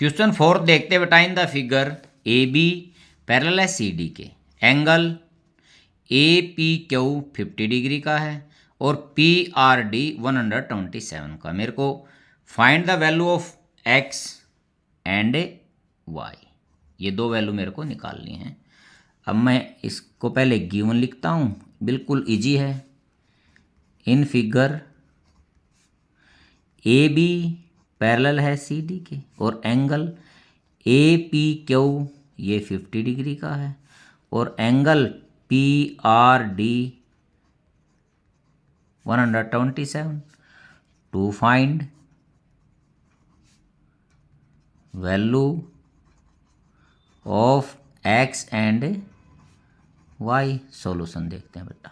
Question 4 देखते बेटा। In the figure A B parallel है सी डी के, angle A P Q 50 degree का है और पी आर डी 127 का। मेरे को find the value of X and Y, ये दो वैल्यू मेरे को निकालनी है। अब मैं इसको पहले गिवन लिखता हूँ, बिल्कुल इजी है। In figure A B parallel है सी डी के और एंगल ए पी क्यू ये 50 डिग्री का है और angle P R D 127। To find value of X and Y. Solution देखते हैं बेटा।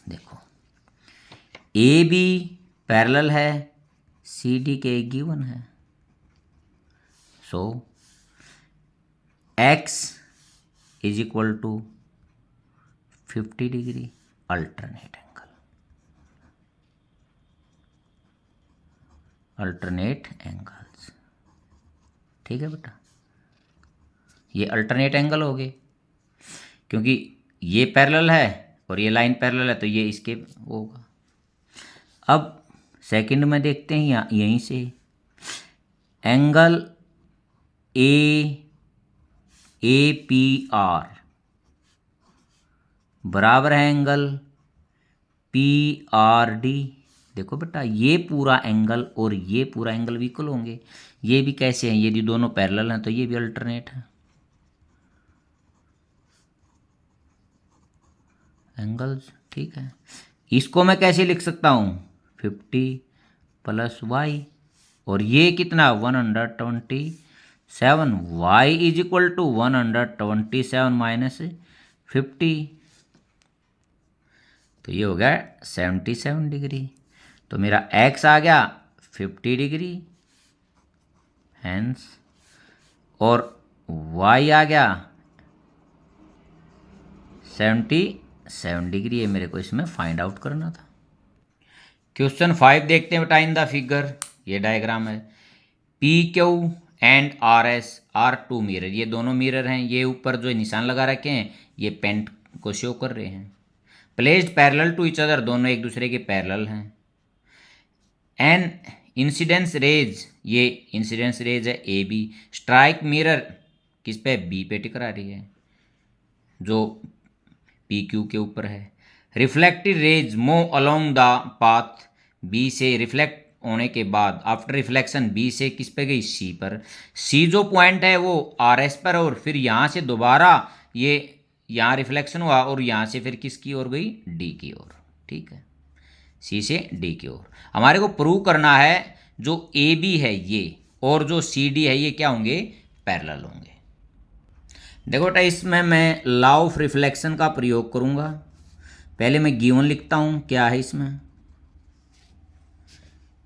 देखो ए बी पैरेलल है सी डी के, गिवन है। So x is equal to 50 degree alternate angle, alternate angles. ठीक है बेटा, ये अल्टरनेट एंगल हो गए क्योंकि ये पैरेलल है और ये लाइन पैरेलल है तो ये इसके होगा। अब सेकंड में देखते हैं यहीं से एंगल ए पी आर बराबर है एंगल पी आर डी। देखो बेटा ये पूरा एंगल और ये पूरा एंगल भी इक्वल होंगे। ये भी कैसे हैं, यदि दोनों पैरेलल हैं तो ये भी अल्टरनेट है एंगल्स। ठीक है, इसको मैं कैसे लिख सकता हूँ, 50 प्लस वाई और ये कितना 127, Y is equal to 127 minus 50, तो ये हो गया 77 डिग्री। तो मेरा एक्स आ गया 50 डिग्री हैंस और वाई आ गया 77 डिग्री। ये मेरे को इसमें फाइंड आउट करना था। क्वेश्चन 5 देखते हैं बेटा। इन द फिगर ये डायग्राम है, P Q and R S are two mirror, ये दोनों मिरर हैं। ये ऊपर जो निशान लगा रखे हैं ये पेंट को शो कर रहे हैं। Placed parallel to each other, दोनों एक दूसरे के पैरेलल हैं। एन इंसिडेंस रेज, ये इंसिडेंस रेज है ए बी, स्ट्राइक मिरर किस पे, बी पे टकरा रही है जो पी क्यू के ऊपर है। Reflected rays move along the path, B से रिफ्लेक्ट होने के बाद आफ्टर रिफ्लेक्शन बी से किस पे गई, सी पर। सी जो पॉइंट है वो आर एस पर और फिर यहाँ से दोबारा ये यहाँ रिफ्लेक्शन हुआ और यहाँ से फिर किसकी ओर गई, डी की ओर। ठीक है, सी से डी की ओर। हमारे को प्रूव करना है जो ए बी है ये और जो सी डी है ये क्या होंगे, पैरेलल होंगे। देखो बेटा इसमें मैं लॉ ऑफ रिफ्लेक्शन का प्रयोग करूँगा। पहले मैं गिवन लिखता हूँ, क्या है इसमें,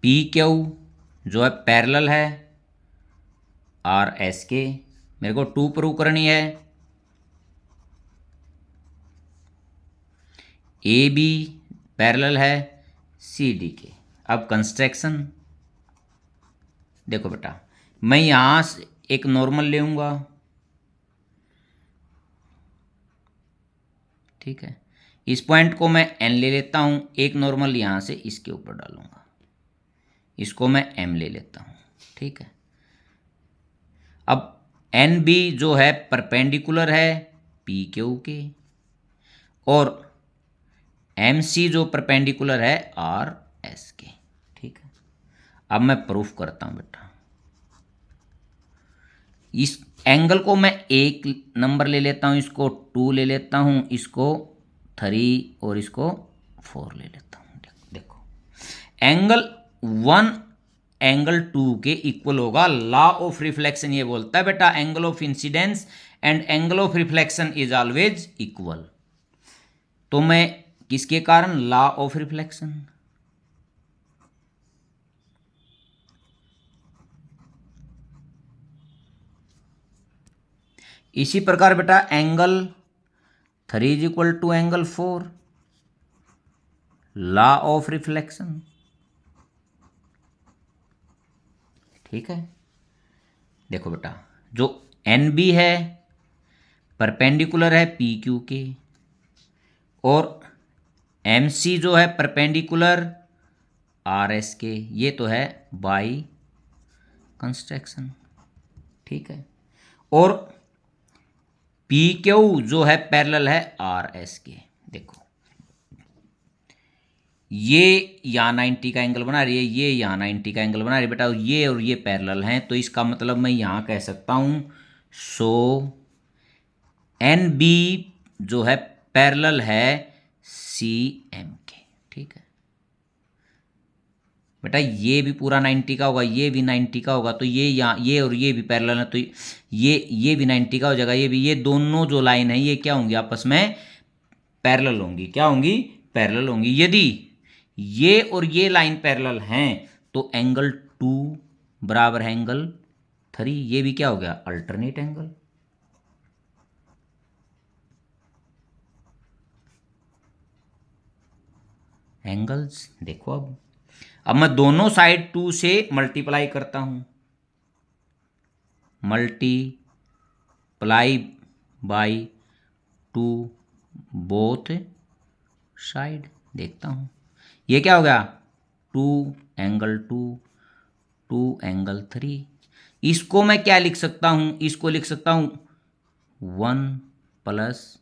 पी क्यू जो है पैरेलल है आर एस के, मेरे को 2 प्रूव करनी है। ए बी पैरेलल है सी डी के। अब कंस्ट्रक्शन देखो बेटा, मैं यहाँ से एक नॉर्मल लेऊंगा। ठीक है, इस पॉइंट को मैं एन ले लेता हूँ, एक नॉर्मल यहाँ से इसके ऊपर डालूंगा, इसको मैं एम ले लेता हूँ। ठीक है, अब एन बी जो है परपेंडिकुलर है पी क्यू के और एम सी जो परपेंडिकुलर है आर एस के। ठीक है, अब मैं प्रूफ करता हूँ बेटा। इस एंगल को मैं एक नंबर ले लेता हूँ, इसको 2 ले लेता हूँ, इसको 3 और इसको 4 ले लेता हूँ। देखो एंगल 1 एंगल 2 के इक्वल होगा। लॉ ऑफ रिफ्लेक्शन ये बोलता है बेटा angle of incidence and angle of reflection is always equal. तो मैं किसके कारण, लॉ ऑफ रिफ्लेक्शन। इसी प्रकार बेटा angle 3 is equal to angle 4, law of reflection. ठीक है, देखो बेटा, जो एन बी है परपेंडिकुलर है पी क्यू के, और एम सी जो है परपेंडिकुलर आर एस के, ये तो है बाई कंस्ट्रक्शन, ठीक है। और पी क्यू जो है पैरेलल है आर एस के। देखो ये यहाँ 90 का एंगल बना रही है, ये यहाँ 90 का एंगल बना रही है बेटा, ये और ये पैरेलल हैं, तो इसका मतलब मैं यहाँ कह सकता हूँ सो एन बी जो है पैरेलल है सी एम के, ठीक है बेटा। ये भी पूरा 90 का होगा, ये भी 90 का होगा, तो ये यहाँ ये और ये भी पैरेलल है, तो ये भी 90 का हो जाएगा, ये भी। ये दोनों जो लाइन है ये क्या होंगी, आपस में पैरेलल होंगी। क्या होंगी, पैरेलल होंगी। यदि ये और ये लाइन पैरेलल हैं तो एंगल 2 बराबर है एंगल 3। ये भी क्या हो गया, अल्टरनेट एंगल। एंगल्स देखो, अब मैं दोनों साइड 2 से मल्टीप्लाई करता हूं, मल्टीप्लाई बाई 2 बोथ साइड। देखता हूं ये क्या हो गया, 2 एंगल 2 2 एंगल 3। इसको मैं क्या लिख सकता हूं, इसको लिख सकता हूं 1 प्लस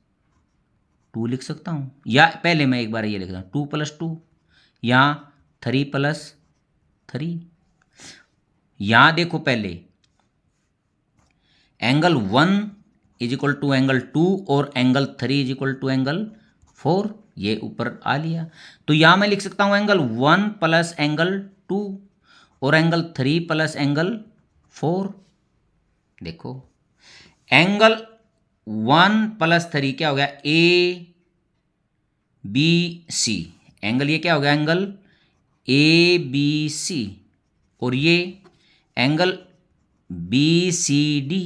2 लिख सकता हूं, या पहले मैं एक बार ये लिखता हूं 2 प्लस 2, यहाँ 3 प्लस 3। यहां देखो पहले angle 1 is equal to angle 2 और angle 3 is equal to angle 4, ये ऊपर आ लिया। तो यहां मैं लिख सकता हूं एंगल 1 प्लस एंगल 2 और एंगल 3 प्लस एंगल 4। देखो एंगल 1 प्लस 3 क्या हो गया, ए बी सी। एंगल ये क्या हो गया, एंगल ए बी सी, और ये एंगल बी सी डी।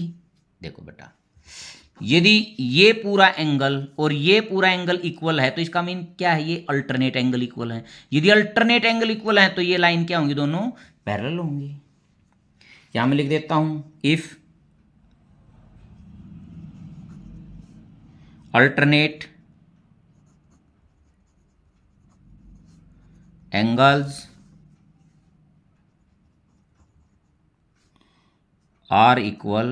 देखो बेटा, यदि ये पूरा एंगल और ये पूरा एंगल इक्वल है तो इसका मीन क्या है, ये अल्टरनेट एंगल इक्वल है। यदि अल्टरनेट एंगल इक्वल है तो ये लाइन क्या होंगी, दोनों पैरेलल होंगी। यहां मैं लिख देता हूं if alternate angles are equal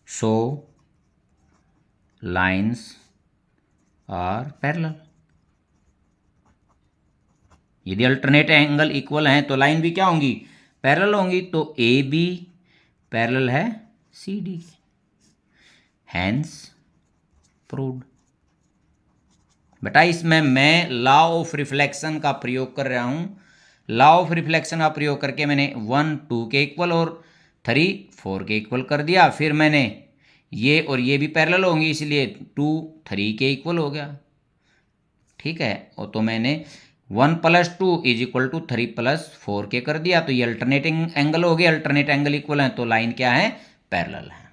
so lines are parallel। यदि अल्टरनेट एंगल इक्वल हैं तो लाइन भी क्या होंगी, पैरेलल होंगी। तो ए बी पैरेलल है सी डी, हैंस प्रूव्ड। बेटा इसमें मैं लॉ ऑफ रिफ्लेक्शन का प्रयोग कर रहा हूं। लॉ ऑफ रिफ्लेक्शन का प्रयोग करके मैंने 1 2 के इक्वल और 3 4 के इक्वल कर दिया। फिर मैंने ये और ये भी पैरेलल होंगी, इसलिए 2 3 के इक्वल हो गया, ठीक है। और तो मैंने 1 plus 2 is equal to 3 plus 4 के कर दिया। तो ये अल्टरनेटिंग एंगल हो गया, अल्टरनेट एंगल इक्वल है तो लाइन क्या है, पैरेलल है।